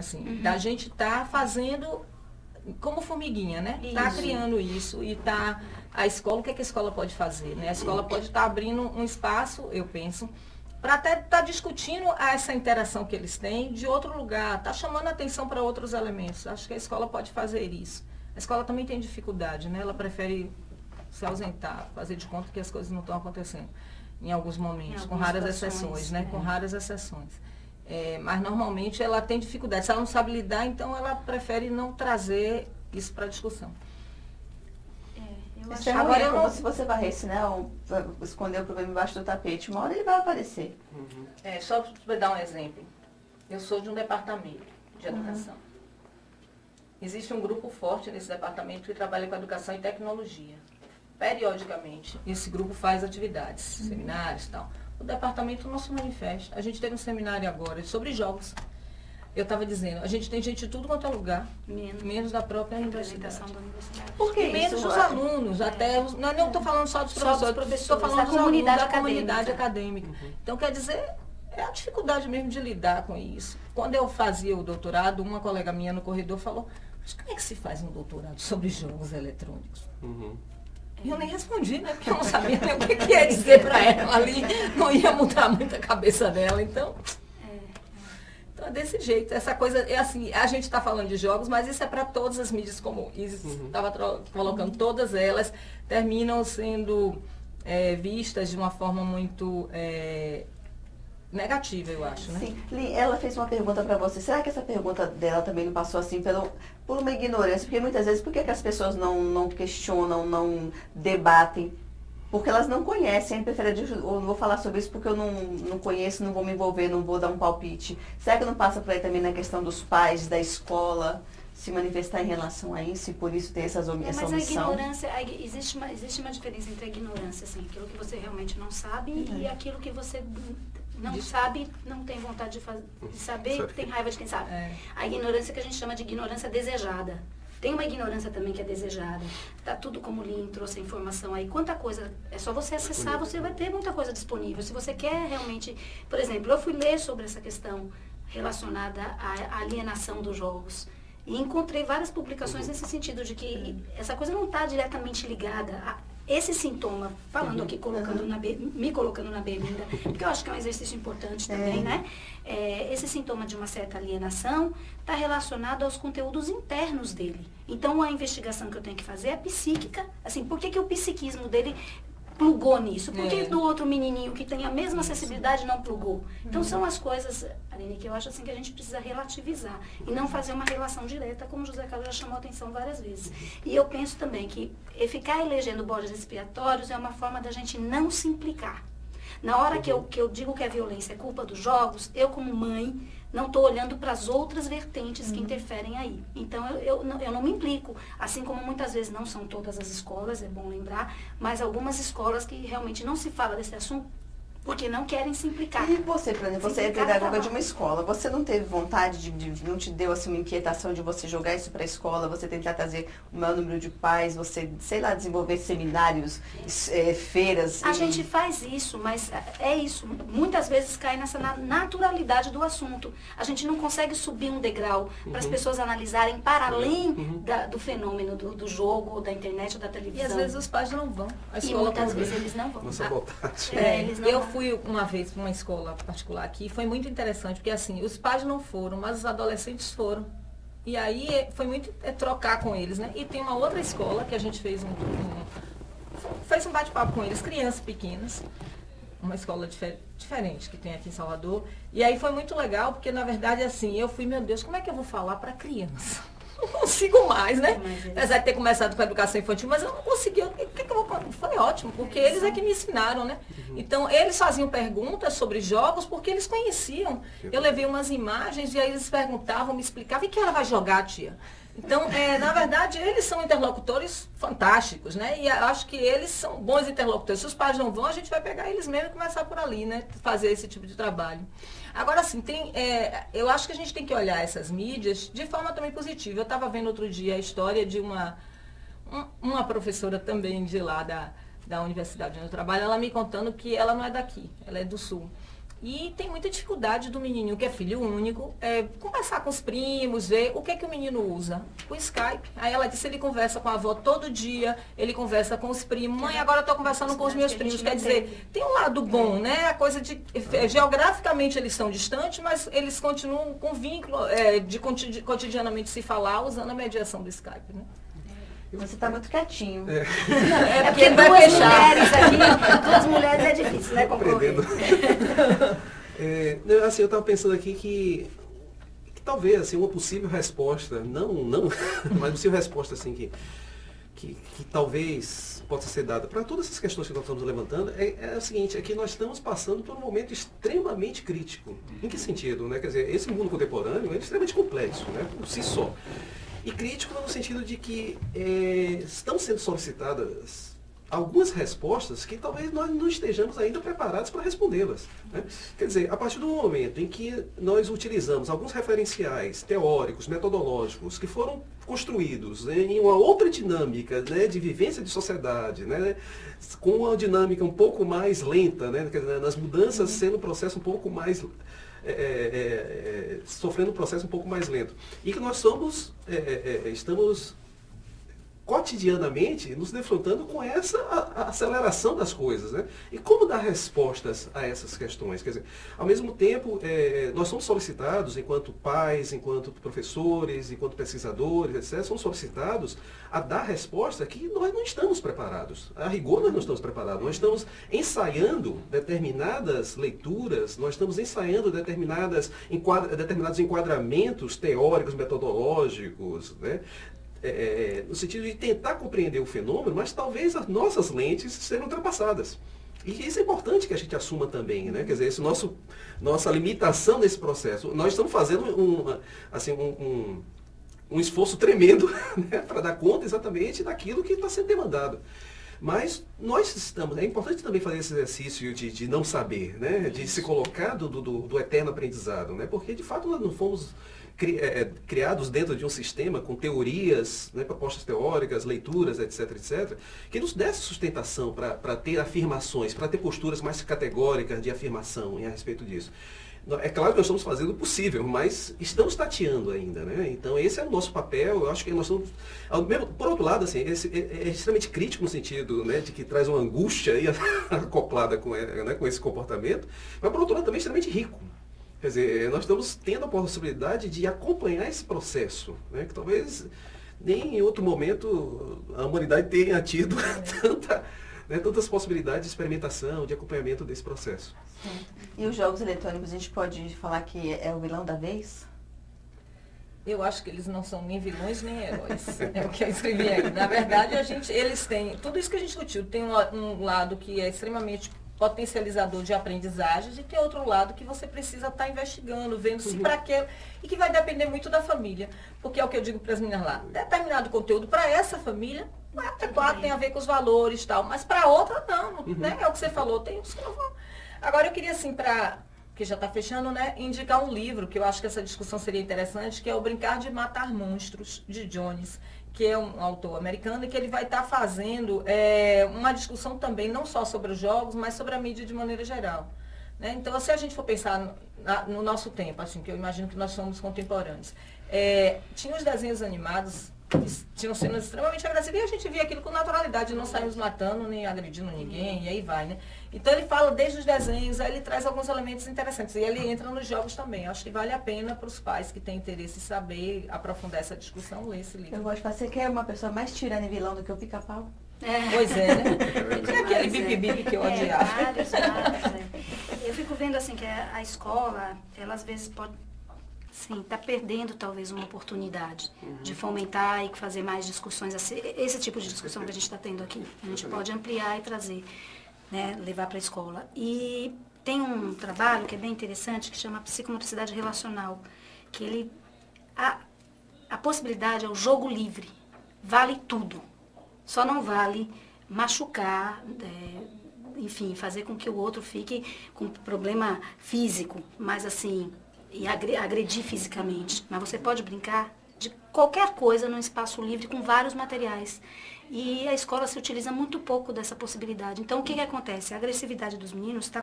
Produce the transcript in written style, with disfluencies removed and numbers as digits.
assim, da gente estar fazendo como formiguinha, né? Tá criando isso e tá a escola, o que é que a escola pode fazer, né? A escola pode estar abrindo um espaço, eu penso, para até estar discutindo essa interação que eles têm de outro lugar, tá chamando atenção para outros elementos. Acho que a escola pode fazer isso. A escola também tem dificuldade, né? Ela prefere se ausentar, fazer de conta que as coisas não estão acontecendo em alguns momentos, com raras exceções, né? Com raras exceções. Mas normalmente ela tem dificuldade. Se ela não sabe lidar, então ela prefere não trazer isso para discussão. Isso é agora como se você varresse, né? Esconder o problema embaixo do tapete. Uma hora ele vai aparecer. Só para dar um exemplo. Eu sou de um departamento de educação. Existe um grupo forte nesse departamento que trabalha com educação e tecnologia. Periodicamente, esse grupo faz atividades, seminários e tal. O departamento não se manifesta. A gente teve um seminário agora sobre jogos. Eu estava dizendo, a gente tem gente de tudo quanto é lugar, menos da própria universidade. Por que menos isso? Os alunos, até os, não estou falando só dos professores, estou falando da dos alunos da comunidade comunidade acadêmica. Então, quer dizer, é a dificuldade mesmo de lidar com isso. Quando eu fazia o doutorado, uma colega minha no corredor falou, mas como é que se faz um doutorado sobre jogos eletrônicos? E eu nem respondi, né? Porque eu não sabia nem o que ia dizer para ela ali. Não ia mudar muito a cabeça dela. Então é desse jeito. Essa coisa, é assim, a gente está falando de jogos, mas isso é para todas as mídias, como Isis estava colocando, todas elas terminam sendo vistas de uma forma muito negativa, eu acho, né? Sim. Li, ela fez uma pergunta para você. Será que essa pergunta dela também não passou assim por uma ignorância? Porque muitas vezes, por que as pessoas não questionam, não debatem? Porque elas não conhecem, preferem, ou não vou falar sobre isso porque eu não conheço, não vou me envolver, não vou dar um palpite. Será que não passa por aí também na questão dos pais, da escola, se manifestar em relação a isso e por isso ter essa omissão? Mas a ignorância, existe uma diferença entre a ignorância, assim, aquilo que você realmente não sabe e aquilo que você não sabe, não tem vontade de saber, tem raiva de quem sabe. A ignorância que a gente chama de ignorância desejada. Tem uma ignorância também que é desejada. Tá tudo como o Lin trouxe a informação aí. Quanta coisa, é só você acessar, você vai ter muita coisa disponível. Se você quer realmente, por exemplo, eu fui ler sobre essa questão relacionada à alienação dos jogos. E encontrei várias publicações nesse sentido, de que essa coisa não está diretamente ligada a esse sintoma, falando aqui, me colocando na berlinda, porque eu acho que é um exercício importante também, né? Esse sintoma de uma certa alienação está relacionado aos conteúdos internos dele. Então, a investigação que eu tenho que fazer é psíquica. Assim, por que o psiquismo dele plugou nisso? Por que do outro menininho que tem a mesma acessibilidade não plugou? Então, são as coisas, Aline, que eu acho assim que a gente precisa relativizar e não fazer uma relação direta, como o José Carlos já chamou a atenção várias vezes. E eu penso também que ficar elegendo bodes expiatórios é uma forma da gente não se implicar. Na hora que eu digo que a violência é culpa dos jogos, eu como mãe não estou olhando para as outras vertentes que interferem aí. Então, eu não me implico. Assim como muitas vezes não são todas as escolas, é bom lembrar, mas algumas escolas que realmente não se fala desse assunto porque não querem se implicar. E você, por exemplo, você é pedagoga de uma escola, você não teve vontade não te deu assim uma inquietação de você jogar isso para a escola, você tentar trazer o maior número de pais, você, sei lá, desenvolver seminários, feiras? A gente faz isso, mas é isso, muitas vezes cai nessa naturalidade do assunto. A gente não consegue subir um degrau para as pessoas analisarem para além do fenômeno do jogo, ou da internet, ou da televisão. E às vezes os pais não vão. E muitas vezes eles não vão. Eles não vão. Fui uma vez para uma escola particular aqui, foi muito interessante, porque assim, os pais não foram, mas os adolescentes foram. E aí foi muito trocar com eles, né? E tem uma outra escola que a gente fez um bate-papo com eles, crianças pequenas, uma escola diferente que tem aqui em Salvador. E aí foi muito legal, porque na verdade assim, eu fui, meu Deus, como é que eu vou falar para criança? Não consigo mais, né? Apesar de ter começado com a educação infantil, mas eu não consegui. O que eu vou falar? Foi ótimo, porque eles é que me ensinaram, né? Então, eles faziam perguntas sobre jogos porque eles conheciam. Eu levei umas imagens e aí eles perguntavam, me explicavam, e que ela vai jogar, tia? Então, na verdade, eles são interlocutores fantásticos, né? E acho que eles são bons interlocutores. Se os pais não vão, a gente vai pegar eles mesmo e começar por ali, né? Fazer esse tipo de trabalho. Agora, assim, eu acho que a gente tem que olhar essas mídias de forma também positiva. Eu estava vendo outro dia a história de uma professora também de lá da universidade onde eu trabalho, ela me contando que ela não é daqui, ela é do Sul. E tem muita dificuldade do menininho, que é filho único, conversar com os primos, ver o que é que o menino usa. O Skype. Aí ela disse, ele conversa com a avó todo dia, ele conversa com os primos. Mãe, agora eu estou conversando com os meus primos. Quer dizer, tem um lado bom, né? A coisa de... Geograficamente eles são distantes, mas eles continuam com vínculo de cotidianamente se falar, usando a mediação do Skype, né? Você está muito quietinho. Porque duas mulheres é difícil, né, concorrer. Assim, eu estava pensando aqui que talvez assim, uma possível resposta, não, mas uma possível resposta assim, que talvez possa ser dada para todas essas questões que nós estamos levantando é o seguinte, é que nós estamos passando por um momento extremamente crítico. Em que sentido? Né? Quer dizer, esse mundo contemporâneo é extremamente complexo, né, por si só. E crítico no sentido de que estão sendo solicitadas algumas respostas que talvez nós não estejamos ainda preparados para respondê-las. Né? Quer dizer, a partir do momento em que nós utilizamos alguns referenciais teóricos, metodológicos, que foram construídos em uma outra dinâmica, né, de vivência de sociedade, né, com uma dinâmica um pouco mais lenta, né, nas mudanças sendo um processo um pouco mais... sofrendo um processo um pouco mais lento. E que nós estamos cotidianamente nos defrontando com essa aceleração das coisas, né? E como dar respostas a essas questões? Quer dizer, ao mesmo tempo, nós somos solicitados, enquanto pais, enquanto professores, enquanto pesquisadores, etc., somos solicitados a dar resposta que nós não estamos preparados. A rigor, nós não estamos preparados. Nós estamos ensaiando determinadas leituras, nós estamos ensaiando determinados enquadramentos teóricos, metodológicos, né? No sentido de tentar compreender o fenômeno, mas talvez as nossas lentes sejam ultrapassadas. E isso é importante que a gente assuma também, né? Quer dizer, nossa limitação nesse processo. Nós estamos fazendo um esforço tremendo, né, para dar conta exatamente daquilo que está sendo demandado. Mas é importante também fazer esse exercício de não saber, né? De se colocar do eterno aprendizado, né? Porque de fato nós não fomos criados dentro de um sistema com teorias, né, propostas teóricas, leituras, etc., que nos desse sustentação para ter afirmações, para ter posturas mais categóricas de afirmação a respeito disso. É claro que nós estamos fazendo o possível, mas estamos tateando ainda, né? Então esse é o nosso papel. Eu acho que nós estamos... Por outro lado, assim, é extremamente crítico no sentido, né, de que traz uma angústia aí acoplada com esse comportamento, mas por outro lado também é extremamente rico. Quer dizer, nós estamos tendo a possibilidade de acompanhar esse processo, né, que talvez nem em outro momento a humanidade tenha tido tantas possibilidades de experimentação, de acompanhamento desse processo. E os jogos eletrônicos, a gente pode falar que é o vilão da vez? Eu acho que eles não são nem vilões nem heróis. É o que eu escrevi aí. Na verdade, eles têm... Tudo isso que a gente discutiu, tem um lado que é extremamente potencializador de aprendizagens e tem outro lado que você precisa estar investigando, vendo se para quê, e que vai depender muito da família. Porque é o que eu digo para as meninas lá, determinado conteúdo para essa família, até claro, tem a ver com os valores e tal, mas para outra não, né? É o que você falou, tem uns que não vão. Agora eu queria assim, que já está fechando, né, indicar um livro, que eu acho que essa discussão seria interessante, que é o Brincar de Matar Monstros, de Jones, que é um autor americano, e que ele vai estar fazendo uma discussão também, não só sobre os jogos, mas sobre a mídia de maneira geral. Né? Então, se a gente for pensar no nosso tempo, assim, que eu imagino que nós somos contemporâneos, tinha os desenhos animados, tinham cenas extremamente agressivas, e a gente via aquilo com naturalidade, não saímos matando, nem agredindo ninguém, e aí vai, né? Então ele fala desde os desenhos, aí ele traz alguns elementos interessantes, e ele entra nos jogos também. Acho que vale a pena para os pais que têm interesse em saber, aprofundar essa discussão, ler esse livro. Eu gosto de fazer, você quer uma pessoa mais tirana e vilão do que o Pica-Pau? Pois é, né? Tem aquele bip-bip que eu odiava. Vários. Eu fico vendo assim que a escola, ela às vezes pode... Sim, está perdendo talvez uma oportunidade de fomentar e fazer mais discussões, esse tipo de discussão que a gente está tendo aqui. A gente pode ampliar e trazer, né, levar para a escola. E tem um trabalho que é bem interessante, que chama Psicomotricidade Relacional, que a possibilidade é o jogo livre, vale tudo, só não vale machucar, enfim, fazer com que o outro fique com problema físico, mas assim... e agredir fisicamente. Mas você pode brincar de qualquer coisa num espaço livre com vários materiais. E a escola se utiliza muito pouco dessa possibilidade. Então, o que acontece? A agressividade dos meninos está